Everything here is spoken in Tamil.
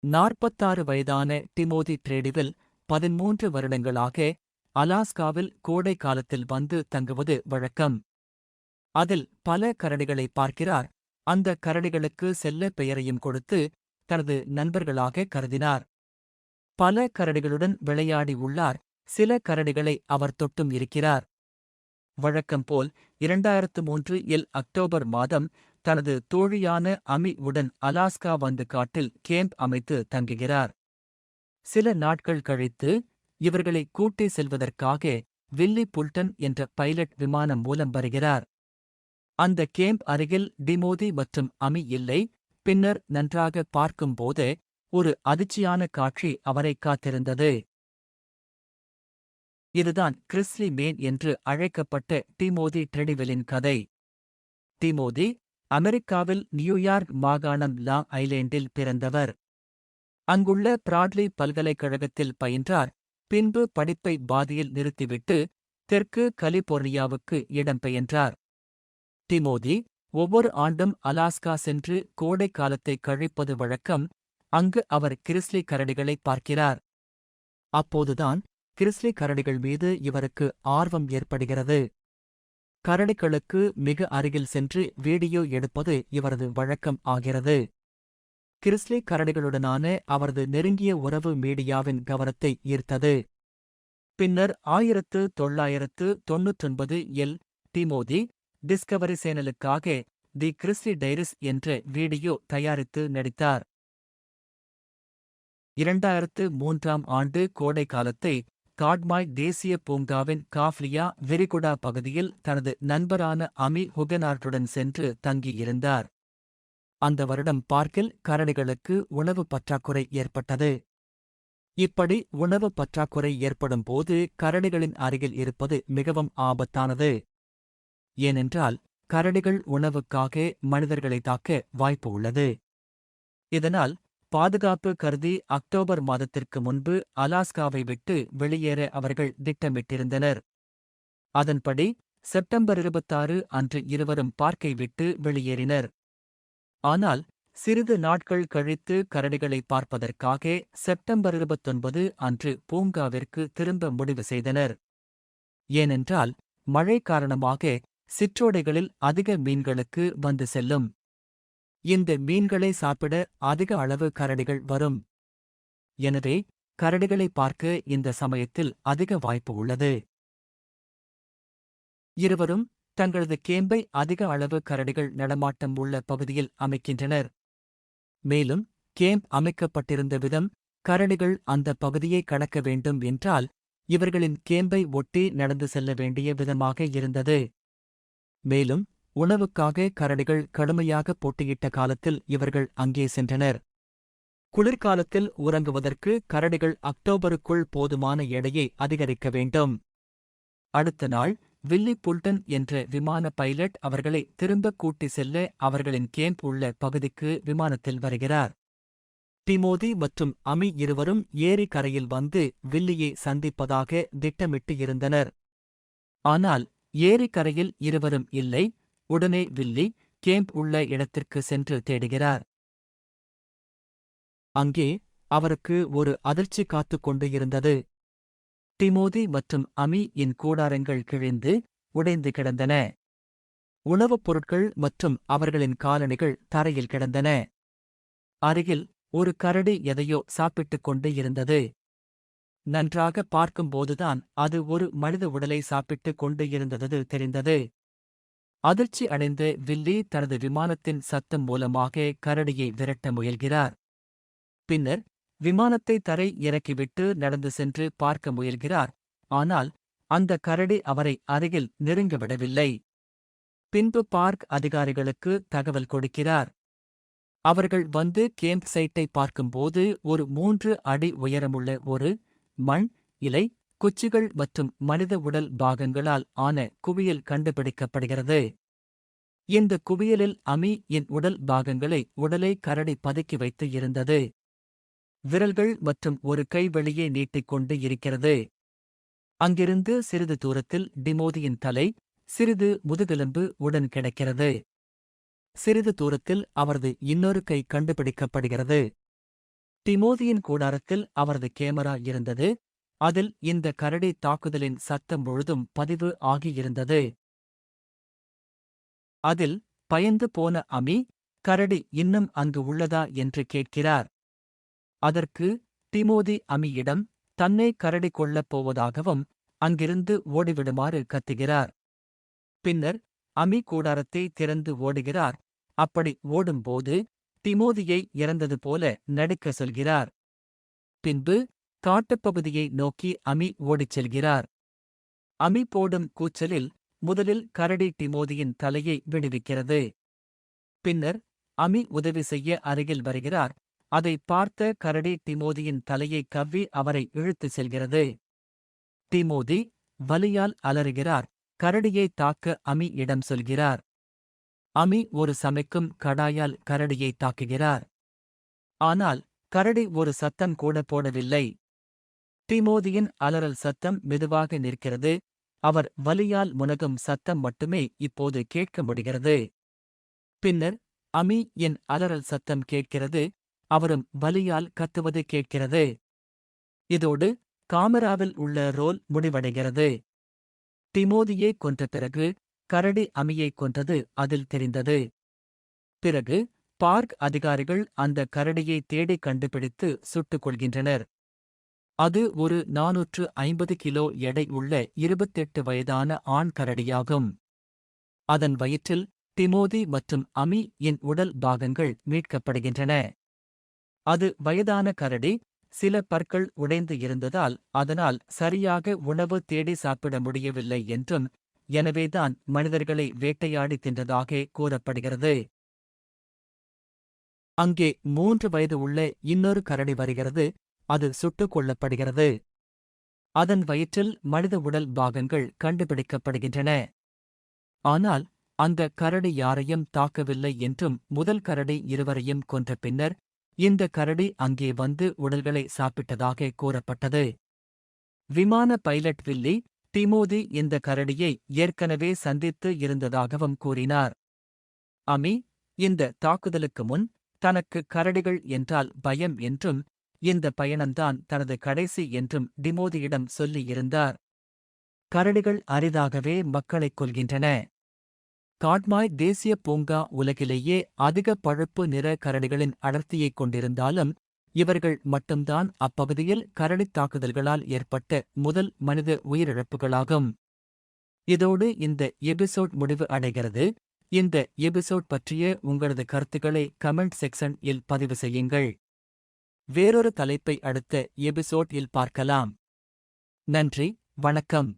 46 வயதான டிமோதி ட்ரேடிவில் 13 வருடங்களாக அலாஸ்காவில் கோடை காலத்தில் வந்து தங்குவது வழக்கம். அதில் பல கரடிகளை பார்க்கிறார். அந்த கரடிகளுக்கு செல்ல பெயரையும் கொடுத்து தனது நண்பர்களாக கருதினார். பல கரடிகளுடன் விளையாடி உள்ளார். சில கரடிகளை அவர் தொட்டும் இருக்கிறார். வழக்கம் போல் 2003 இல் அக்டோபர் மாதம் தனது தோழியான அமி உடன் அலாஸ்கா வந்து காட்டில் கேம்ப் அமைத்து தங்குகிறார். சில நாட்கள் கழித்து இவர்களை கூட்டி செல்வதற்காக வில்லி புல்டன் என்ற பைலட் விமானம் மூலம் வருகிறார். அந்த கேம்ப் அருகில் டிமோதி மற்றும் அமி இல்லை. பின்னர் நன்றாக பார்க்கும்போது ஒரு அதிர்ச்சியான காட்சி அவரை காத்திருந்தது. இதுதான் கிறிஸ்லி மேன் என்று அழைக்கப்பட்ட டிமோதி ட்ரெடிவெலின் கதை. டிமோதி அமெரிக்காவில் நியூயார்க் மாகாணம் லாங் ஐலேண்டில் பிறந்தவர். அங்குள்ள பிராட்லி பல்கலைக்கழகத்தில் பயின்றார். பின்பு படிப்பை பாதியில் நிறுத்திவிட்டு தெற்கு கலிபோர்னியாவுக்கு இடம்பெயன்றார். டிமோதி ஒவ்வொரு ஆண்டும் அலாஸ்கா சென்று கோடை காலத்தை கழிப்பது வழக்கம். அங்கு அவர் கிறிஸ்லி கரடிகளை பார்க்கிறார். அப்போதுதான் கிறிஸ்லி கரடிகள் மீது இவருக்கு ஆர்வம் ஏற்படுகிறது. கரடிகளுக்கு மிக அருகில் சென்று வீடியோ எடுப்பது இவரது வழக்கம் ஆகிறது. கிறிஸ்லி கரடிகளுடனான அவரது நெருங்கிய உறவு மீடியாவின் கவனத்தை ஈர்த்தது. பின்னர் 1999 இல் டிமோதி டிஸ்கவரி சேனலுக்காக தி கிறிஸ்லி டைரிஸ் என்ற வீடியோ தயாரித்து நடித்தார். 2003ஆம் ஆண்டு கோடை காலத்தை காட்மாய் தேசிய பூங்காவின் காஃப்லியா வெரிகுடா பகுதியில் தனது நண்பரான அமி ஹுகனார்டுடன் சென்று தங்கியிருந்தார். அந்த வருடம் பார்க்கில் கரடிகளுக்கு உணவு பற்றாக்குறை ஏற்பட்டது. இப்படி உணவு பற்றாக்குறை ஏற்படும் போது கரடிகளின் அருகில் இருப்பது மிகவும் ஆபத்தானது. ஏனென்றால் கரடிகள் உணவுக்காக மனிதர்களை தாக்க வாய்ப்பு உள்ளது. இதனால் பாதுகாப்பு கருதி அக்டோபர் மாதத்திற்கு முன்பு அலாஸ்காவை விட்டு வெளியேற அவர்கள் திட்டமிட்டிருந்தனர். அதன்படி செப்டம்பர் 26 அன்று இருவரும் பார்க்கை விட்டு வெளியேறினர். ஆனால் சிறிது நாட்கள் கழித்து கரடிகளை பார்ப்பதற்காக செப்டம்பர் 29 அன்று பூங்காவிற்கு திரும்ப முடிவு செய்தனர். ஏனென்றால் மழை காரணமாக சிற்றோடைகளில் அதிக மீன்களுக்கு வந்து செல்லும். இந்த மீன்களை சாப்பிட அதிக அளவு கரடிகள் வரும். எனவே கரடிகளை பார்க்க இந்த சமயத்தில் அதிக வாய்ப்பு உள்ளது. இருவரும் தங்களது கேம்பை அதிக அளவு கரடிகள் நடமாட்டம் உள்ள பகுதியில் அமைக்கின்றனர். மேலும் கேம்ப் அமைக்கப்பட்டிருந்த விதம் கரடிகள் அந்த பகுதியை கடக்க வேண்டும் என்றால் இவர்களின் கேம்பை ஒட்டி நடந்து செல்ல வேண்டிய விதமாக இருந்தது. மேலும் உணவுக்காக கரடிகள் கடுமையாக போட்டியிட்ட காலத்தில் இவர்கள் அங்கே சென்றனர். குளிர்காலத்தில் உறங்குவதற்கு கரடிகள் அக்டோபருக்குள் போதுமான எடையை அதிகரிக்க வேண்டும். அடுத்த நாள் வில்லி புல்டன் என்ற விமான பைலட் அவர்களை திரும்ப கூட்டி செல்ல அவர்களின் கேம்ப் உள்ள பகுதிக்கு விமானத்தில் வருகிறார். டிமோதி மற்றும் அமி இருவரும் ஏரி கரையில் வந்து வில்லியை சந்திப்பதாக திட்டமிட்டு இருந்தனர். ஆனால் ஏரி கரையில் இருவரும் இல்லை. உடனே வில்லி கேம்ப் உள்ள இடத்திற்கு சென்று தேடுகிறார். அங்கே அவருக்கு ஒரு அதிர்ச்சி காத்துக் கொண்டு இருந்தது. டிமோதி மற்றும் அமி இன் கூடாரங்கள் கிழிந்து உடைந்து கிடந்தன. உணவுப் பொருட்கள் மற்றும் அவர்களின் காலணிகள் தரையில் கிடந்தன. அருகில் ஒரு கரடி எதையோ சாப்பிட்டுக் கொண்டு இருந்தது. நன்றாக பார்க்கும்போதுதான் அது ஒரு மனித உடலை சாப்பிட்டுக் கொண்டு இருந்தது தெரிந்தது. அதிர்ச்சி அடைந்த வில்லி தனது விமானத்தின் சத்தம் மூலமாக கரடியை விரட்ட முயல்கிறார். பின்னர் விமானத்தை தரை இறக்கிவிட்டு நடந்து சென்று பார்க்க முயல்கிறார். ஆனால் அந்த கரடி அவரை அருகில் நெருங்கவிடவில்லை. பின்பு பார்க் அதிகாரிகளுக்கு தகவல் கொடுக்கிறார். அவர்கள் வந்து கேம்ப் சைட்டை பார்க்கும்போது ஒரு 3 அடி உயரமுள்ள ஒரு மண், இலை, குச்சிகள் மற்றும் மனித உடல் பாகங்களால் ஆன குவியல் கண்டுபிடிக்கப்படுகிறது. இந்த குவியலில் அமி இன் உடல் பாகங்களை உடலை கரடி பதுக்கி வைத்து இருந்தது. விரல்கள் மற்றும் ஒரு கை வெளியே நீட்டிக்கொண்டு இருக்கிறது. அங்கிருந்து சிறிது தூரத்தில் டிமோதியின் தலை, சிறிது முதுகெலும்பு உடன் கிடக்கிறது. சிறிது தூரத்தில் அவரது இன்னொரு கை கண்டுபிடிக்கப்படுகிறது. டிமோதியின் கூடாரத்தில் அவரது கேமரா இருந்தது. அதில் இந்த கரடி தாக்குதலின் சத்தம் முழுதும் பதிவு ஆகியிருந்தது. அதில் பயந்து போன அமி, கரடி இன்னும் அங்கு உள்ளதா என்று கேட்கிறார். அதற்கு டிமோதி அமியிடம் தன்னை கரடி கொள்ளப் போவதாகவும் அங்கிருந்து ஓடிவிடுமாறு கத்துகிறார். பின்னர் அமி கூடாரத்தை திறந்து ஓடுகிறார். அப்படி ஓடும்போது டிமோதியை இறந்தது போல நடிக்க சொல்கிறார். பின்பு காட்டுப்பகுதியை நோக்கி அமி ஓடிச் செல்கிறார். அமி போடும் கூச்சலில் முதலில் கரடி டிமோதியின் தலையை விடுவிக்கிறது. பின்னர் அமி உதவி செய்ய அருகில் வருகிறார். அதை பார்த்த கரடி டிமோதியின் தலையை கவ்வி அவரை இழுத்து செல்கிறது. டிமோதி வலியால் அலறுகிறார். கரடியை தாக்க அமி இடம் சொல்கிறார். அமி ஒரு சமைக்கும் கடாயால் கரடியை தாக்குகிறார். ஆனால் கரடி ஒரு சத்தம் கூட போடவில்லை. டிமோதியின் அலறல் சத்தம் மெதுவாக நிற்கிறது. அவர் வலியால் முனகும் சத்தம் மட்டுமே இப்போது கேட்க முடிகிறது. பின்னர் அமி என் அலறல் சத்தம் கேட்கிறது. அவரும் வலியால் கத்துவது கேட்கிறது. இதோடு காமெராவில் உள்ள ரோல் முடிவடைகிறது. டிமோதியை கொன்ற பிறகு கரடி அமியை கொன்றது அதில் தெரிந்தது. பிறகு பார்க் அதிகாரிகள் அந்த கரடியை தேடி கண்டுபிடித்து சுட்டுக் கொள்கின்றனர். அது ஒரு 450 கிலோ எடை உள்ள 28 வயதான ஆண் கரடியாகும். அதன் வயிற்றில் டிமோதி மற்றும் அமி இன் உடல் பாகங்கள் மீட்கப்படுகின்றன. அது வயதான கரடி. சில பற்கள் உடைந்து இருந்ததால் அதனால் சரியாக உணவு தேடி சாப்பிட முடியவில்லை என்றும், எனவேதான் மனிதர்களை வேட்டையாடி தின்றதாக கூறப்படுகிறது. அங்கே 3 வயது உள்ள இன்னொரு கரடி வருகிறது. அது சுட்டுக் கொல்லப்படுகிறது. அதன் வயிற்றில் மனித உடல் பாகங்கள் கண்டுபிடிக்கப்படுகின்றன. ஆனால் அந்த கரடி யாரையும் தாக்கவில்லை என்றும் முதல் கரடி இருவரையும் கொன்ற பின்னர் இந்த கரடி அங்கே வந்து உடல்களை சாப்பிட்டதாக கூறப்பட்டது. விமான பைலட் வில்லி டிமோதி இந்த கரடியை ஏற்கனவே சந்தித்து இருந்ததாகவும் கூறினார். அமி இந்த தாக்குதலுக்கு முன் தனக்கு கரடிகள் என்றால் பயம் என்றும், இந்த பயணம்தான் தனது கடைசி என்றும் டிமோதியிடம் சொல்லியிருந்தார். கரடிகள் அரிதாகவே மக்களைக் கொல்கின்றன. காட்மாய் தேசிய பூங்கா உலகிலேயே அதிக பழுப்பு நிற கரடிகளின் அடர்த்தியைக் கொண்டிருந்தாலும், இவர்கள் மட்டும்தான் அப்பகுதியில் கரடித் தாக்குதல்களால் ஏற்பட்ட முதல் மனித உயிரிழப்புகளாகும். இதோடு இந்த எபிசோட் முடிவு அடைகிறது. இந்த எபிசோட் பற்றிய உங்களது கருத்துக்களை கமெண்ட் செக்ஷன் இல் பதிவு செய்யுங்கள். வேறொரு தலைப்பை அடுத்த எபிசோட் இல் பார்க்கலாம். நன்றி, வணக்கம்.